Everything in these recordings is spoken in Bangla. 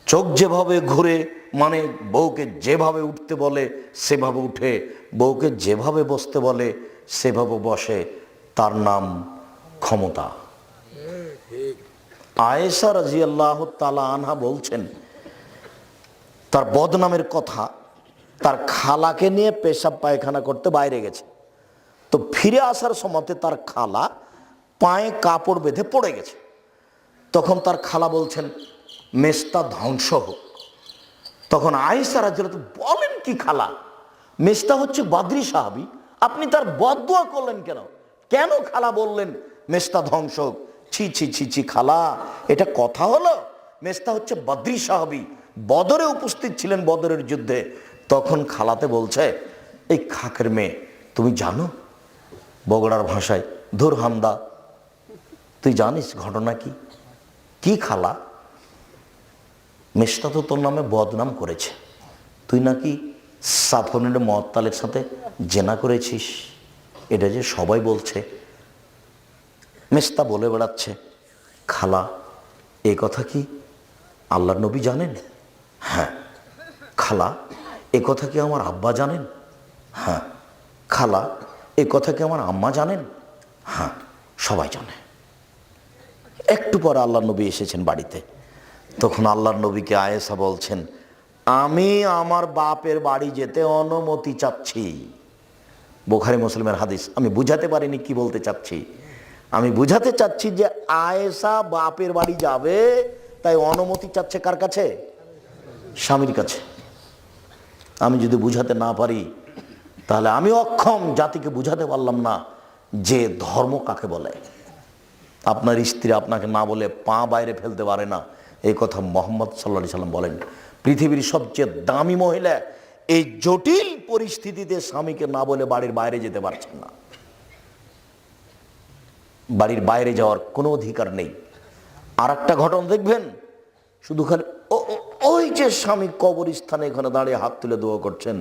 চোখ যেভাবে ঘুরে, মানে বউকে যেভাবে উঠতে বলে সেভাবে উঠে, বউকে যেভাবে বসতে বলে সেভাবে বসে, তার নাম ক্ষমতা। আয়েশা রাদিয়াল্লাহু তাআলা আনহা বলছেন, তার বদনামের কথা, তার খালাকে নিয়ে পেশাব পায়খানা করতে বাইরে গেছে, তো ফিরে আসার সময়তে তার খালা পায়ে কাপড় বেঁধে পড়ে গেছে। তখন তার খালা বলছেন, মেজটা ধ্বংস হোক। তখন আয়েশা রাদিয়াল্লাহু তাআলা বলেন, কি খালা, মেজটা হচ্ছে বদরি সাহাবী, আপনি তার বদদুয়া করলেন কেন? কেন খালা বললেন মেজটা ধ্বংস হোক? ছি ছি ছি ছি খালা, এটা কথা হলো? মেজটা হচ্ছে বদরি সাহাবী, বদরে উপস্থিত ছিলেন, বদরের যুদ্ধে। তখন খালাতে বলছে, এই খাকের মেয়ে, তুমি জানো বগুড়ার ভাষায় ধুর হামদা, তুই জানিস ঘটনা কি? কি খালা, মেজটা তো তোর নামে বদনাম করেছে, তুই নাকি সাফনের মুআত্তালের সাথে জেনা করেছিস, এটা যে সবাই বলছে। মেজটা বলে বেড়াচ্ছে, খালা এ কথা কি আল্লাহর নবী জানেন? হ্যাঁ। খালা এ কথা কি আমার আব্বা জানেন? হ্যাঁ। খালা এ কথা কি আমার আম্মা জানেন? হ্যাঁ, সবাই জানে। একটু পরে আল্লাহর নবী এসেছেন বাড়িতে। তখন আল্লাহর নবীকে আয়েশা বলছেন, আমি আমার বাপের বাড়ি যেতে অনুমতি চাচ্ছি। বুখারী মুসলিমের হাদিস। আমি বুঝাতে পারিনি কি বলতে চাচ্ছি। আমি বুঝাতে চাচ্ছি যে আয়েশা বাপের বাড়ি যাবে, তাই অনুমতি চাচ্ছে কার কাছে? স্বামীর কাছে। আমি যদি বুঝাতে না পারি, তাহলে আমি অক্ষম, জাতিকে বুঝাতে পারলাম না যে ধর্ম কাকে বলে। আপনার স্ত্রী আপনাকে না বলে পা বাইরে ফেলতে পারে না, এই কথা মুহাম্মদ সাল্লাল্লাহু আলাইহি সাল্লাম বলেন। পৃথিবীর সবচেয়ে দামি মহিলা এই জটিল পরিস্থিতিতে স্বামীকে না বলে বাড়ির বাইরে যেতে পারছেন না। বাড়ির বাইরে যাওয়ার কোনো অধিকার নেই। আর একটা ঘটনা দেখবেন, শুধু খালি ওই যে স্বামী কবরস্থানে এখানে দাঁড়িয়ে হাত তুলে দোয়া করছেন,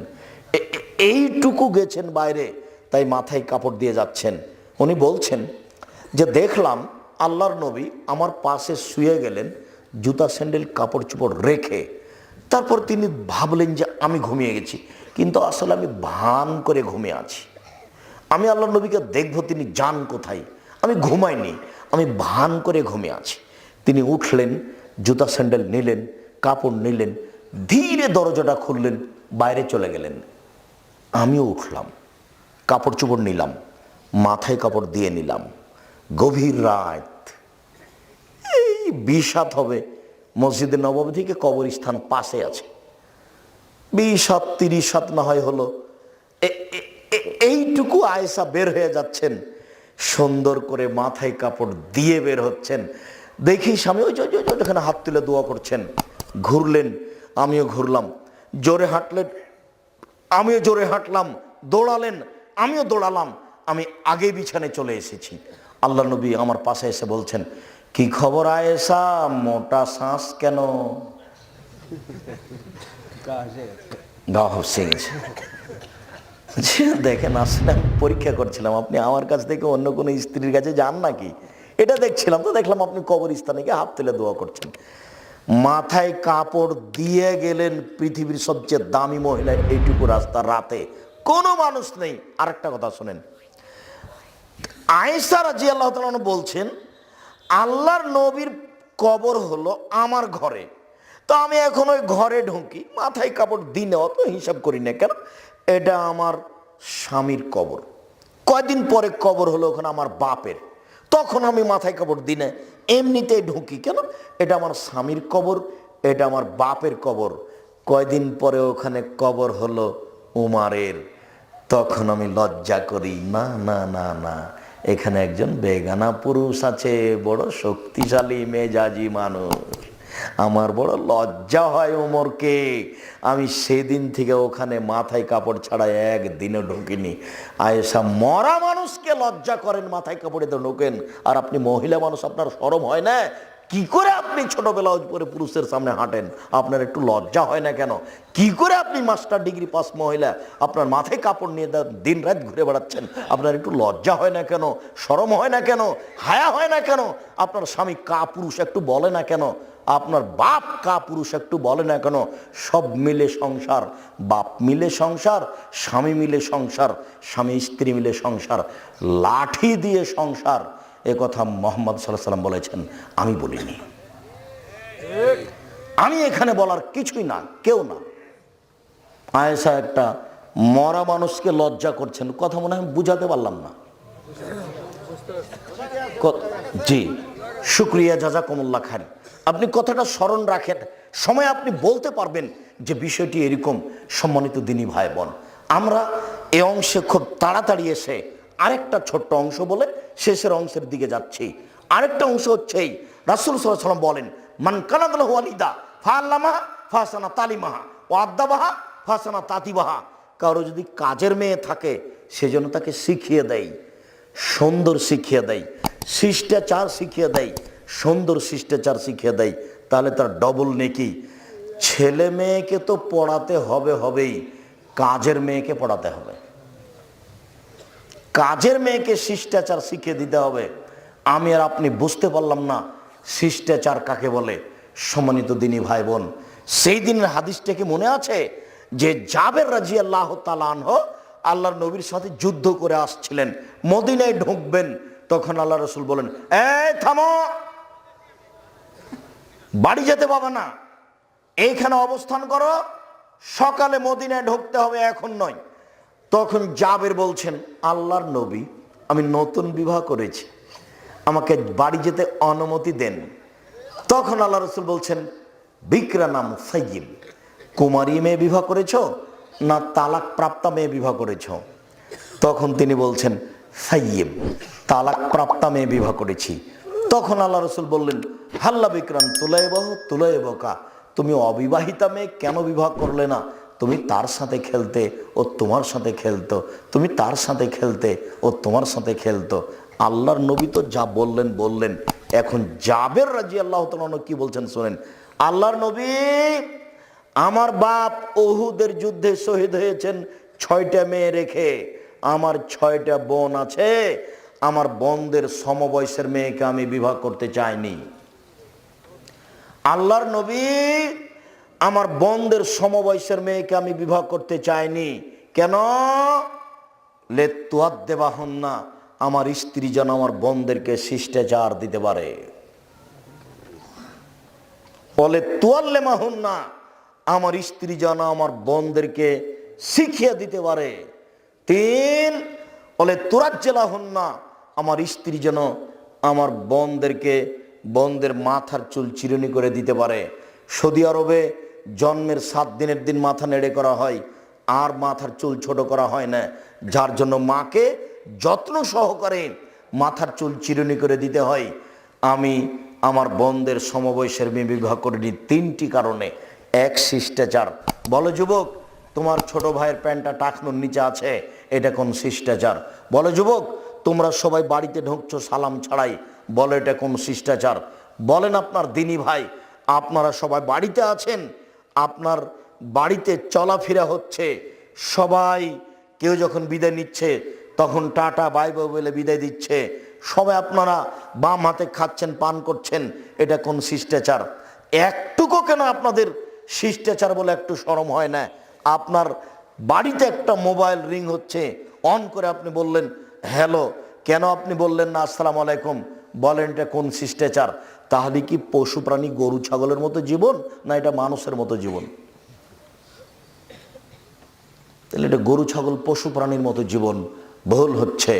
এইটুকু গেছেন বাইরে, তাই মাথায় কাপড় দিয়ে যাচ্ছেন। উনি বলছেন যে দেখলাম আল্লাহর নবী আমার পাশে শুয়ে গেলেন জুতা স্যান্ডেল কাপড় চোপড় রেখে, তারপর তিনি ভাবলেন যে আমি ঘুমিয়ে গেছি, কিন্তু আসলে আমি ভান করে ঘুমিয়ে আছি। আমি আল্লাহর নবীকে দেখবো তিনি যান কোথায়, আমি ঘুমাইনি, আমি ভান করে ঘুমিয়ে আছি। তিনি উঠলেন, জুতা স্যান্ডেল নিলেন, কাপড় নিলেন, ধীরে দরজাটা খুললেন, বাইরে চলে গেলেন। আমিও উঠলাম, কাপড় চোপড় নিলাম, মাথায় কাপড় দিয়ে নিলাম। গভীর রাত, এই 20 হবে, মসজিদে নববী থেকে কবরস্থান পাশে আছে, 20-30 না হয় হলো। এইটুকু আয়েশা বের হয়ে যাচ্ছেন, সুন্দর করে মাথায় কাপড় দিয়ে বের হচ্ছেন। দেখি স্বামী ওই যেখানে হাত তুলে দোয়া করছেন, ঘুরলেন, আমিও ঘুরলাম, জোরে হাঁটলেন, আমিও জোরে হাঁটলাম, দৌড়ালেন, আমিও দৌড়ালাম, আমি আগে বিছানে চলে এসেছি। আল্লাহ নবী আমার পাশে এসে বলছেন, কি খবর আয়েশা, মোটা শ্বাস কেন? গা হসে গেছে। দেখেন, আসলে আমি পরীক্ষা করছিলাম আপনি আমার কাছ থেকে অন্য কোনো স্ত্রীর কাছে যান নাকি, এটা দেখছিলাম। তো দেখলাম আপনি কবরস্থানে গিয়ে হাত তুলে দোয়া করছেন, মাথায় কাপড় দিয়ে গেলেন। পৃথিবীর সবচেয়ে দামি মহিলা এইটুকু রাস্তা, রাতে কোনো মানুষ নেই। আরেকটা কথা শোনেন, আয়েশা রাদিয়াল্লাহু তাআলা বলছেন, আল্লাহর নবীর কবর হলো আমার ঘরে, তো আমি এখন ওই ঘরে ঢুকি, মাথায় কাপড় দিনে অত হিসাব করি না, কেন এটা আমার স্বামীর কবর। কয়দিন পরে কবর হলো ওখানে আমার বাপের, তখন আমি মাথায় কাপড় দিনে এমনিতেই ঢুকি, কেন এটা আমার স্বামীর কবর, এটা আমার বাপের কবর। কয়দিন পরে ওখানে কবর হলো উমারের, তখন আমি লজ্জা করি, না না না না, এখানে একজন বেগানা পুরুষ আছে, বড় শক্তিশালী মেজাজি মানুষ, আমার বড় লজ্জা হয় ওমরকে। আমি সেদিন থেকে ওখানে মাথায় কাপড় ছাড়া একদিনও ঢুকিনি। আয়েশা মরা মানুষকে লজ্জা করেন, মাথায় কাপড়ে তো ঢোকেন, আর আপনি মহিলা মানুষ, আপনার শরম হয় না? কি করে আপনি ছোট ব্লাউজ পরে পুরুষের সামনে হাঁটেন? আপনার একটু লজ্জা হয় না কেন? কি করে আপনি মাস্টার ডিগ্রি পাস মহিলা, আপনার মাথায় কাপড় নিয়ে দিন রাত ঘুরে বেড়াচ্ছেন? আপনার একটু লজ্জা হয় না কেন? শরম হয় না কেন? হায়া হয় না কেন? আপনার স্বামী কাপুরুষ একটু বলে না কেন? আপনার বাপ কা পুরুষ একটু বলে না কেন? সব মিলে সংসার, বাপ মিলে সংসার, স্বামী মিলে সংসার, স্বামী স্ত্রী মিলে সংসার, লাঠি দিয়ে সংসার, এ কথা মুহাম্মদ সাল্লাল্লাহু আলাইহি সাল্লাম বলেছেন, আমি বলিনি। আমি এখানে বলার কিছুই না, কেউ না। আয়েশা একটা মরা মানুষকে লজ্জা করছেন, কথা মনে হয় বুঝাতে পারলাম না। জি, শুকরিয়া, জাযাকুমুল্লাহ খাইর। আপনি কথাটা স্মরণ রাখেন, সময় আপনি বলতে পারবেন যে বিষয়টি এরকম। সম্মানিত দিনী ভাই বোন, আমরা এই অংশে খুব তাড়াতাড়ি এসে আরেকটা ছোট্ট অংশ বলে শেষের অংশের দিকে যাচ্ছি। আরেকটা অংশ হচ্ছে এই, রাসূল সাল্লাল্লাহু আলাইহি ওয়াসাল্লাম বলেন, মান কানাত লাহু ওয়ালিদা ফাআল্লামাহা ফাহসানা তালিমাহা ওয়া আদ্দাবাহা ফাহসানা তাতিবাহা। কারো যদি কাজের মেয়ে থাকে, সেজন্য তাকে শিখিয়ে দেয়, সুন্দর শিখিয়ে দেয়, শিষ্টাচার শিখিয়ে দেয়, সুন্দর শিষ্টাচার শিখিয়ে দেয়, তাহলে তার ডবল নেকি। ছেলে মেয়েকে তো পড়াতে হবেই, কাজের মেয়েকে পড়াতে হবে, কাজের মেয়েকে শিষ্টাচার শিখিয়ে দিতে হবে। আমি আর আপনি বুঝতে পারলাম না শিষ্টাচার কাকে বলে। সম্মানিত দিনী ভাই বোন, সেই দিনের হাদিসটা কি মনে আছে? যে জাবের রাদিয়াল্লাহু তাআলা আনহু আল্লাহর নবীর সাথে যুদ্ধ করে আসছিলেন, মদিনায় ঢুকবেন, তখন আল্লাহ রাসূল বলেন, এই থামো, বাড়ি যেতে পাবে না, এইখানে অবস্থান করো, সকালে মদিনায় ঢুকতে হবে, এখন নয়। তখন জাবের বলছেন, আল্লাহর নবী, আমি নতুন বিবাহ করেছি, আমাকে বাড়ি যেতে অনুমতি দেন। তখন আল্লাহ রাসূল বলছেন, বিকরা নাম সাইয়্যিব, কুমারী মেয়ে বিবাহ করেছো না তালাক প্রাপ্তা মেয়ে বিবাহ করেছো? তখন তিনি বলছেন, সাইয়্যিব, তালাক প্রাপ্তা মেয়ে বিবাহ করেছি। তখন আল্লাহ রাসূল বললেন, হাল্লা বিকরান তুলাইবকা, তুমি অবিবাহিতা মেয়ে কেন বিবাহ করলে না? তুমি তার সাথে খেলতে, ও তোমার সাথে খেলতো, তুমি তার সাথে খেলতে, ও তোমার সাথে খেলতো। আল্লাহর নবী তো যা বললেন। এখন জাবের রাদিয়াল্লাহু তাআলা কি বলছেন শুনেন। আল্লাহর নবী, আমার বাপ উহুদের যুদ্ধে শহীদ হয়েছেন 6টা মেয়ে রেখে, আমার 6টা বোন আছে, আমার বোনদের সমবয়সের মেয়েকে আমি বিবাহ করতে চাইনি। আল্লাহর নবী, আমার বোনদের সমবয়সের মেয়েকে আমি বিবাহ করতে চাইনি। কেন? লেতুয়াদ্দেবাহুন্না, আমার স্ত্রী যেন আমার বোনদেরকে শিষ্টাচার দিতে পারে। বলে তুয়াল্লেমাহুন্না, আমার স্ত্রী যেন আমার বোনদেরকে শিখিয়ে দিতে পারে। 3, বলে তুরাজ্জেলাহুন্না, আমার স্ত্রী যেন আমার বোনদের মাথার চুল চিরুনি করে দিতে পারে। সৌদি আরবে জন্মের 7 দিনের দিন মাথা নেড়ে করা হয়, আর মাথার চুল ছোট করা হয় না, যার জন্য মাকে যত্ন সহকারে মাথার চুল চিরুনি করে দিতে হয়। আমি আমার বোনদের সমবয়সের মেয়ে বিবাহ করিনি 3টি কারণে। 1, শিষ্টাচার। বলো যুবক, তোমার ছোট ভাইয়ের প্যান্টটা টাকনুর নিচে আছে, এটা কোন শিষ্টাচার? বলো যুবক, তোমরা সবাই বাড়িতে ঢুকছো সালাম ছাড়াই, বলো এটা কোন শিষ্টাচার? বলেন আপনার দিনী ভাই, আপনারা সবাই বাড়িতে আছেন, আপনার বাড়িতে চলাফেরা হচ্ছে, সবাই কেউ যখন বিদায় নিচ্ছে তখন টাটা বাই বাই বলে বিদায় দিচ্ছে, সবাই আপনারা বাম হাতে খাচ্ছেন, পান করছেন, এটা কোন শিষ্টাচার? একটুকু কেন আপনাদের শিষ্টাচার বলে একটু শরম হয় না? আপনার বাড়িতে একটা মোবাইল রিং হচ্ছে, অন করে আপনি বললেন হ্যালো, কেন আপনি বললেন না আসসালামু আলাইকুম? বলেন এটা কোন শিষ্টাচার? তাহলে কি পশু প্রাণী গরু ছাগলের মতো জীবন, না এটা মানুষের মতো জীবন? তাহলে এটা গরু ছাগল পশু প্রাণীর মতো জীবন ভুল হচ্ছে।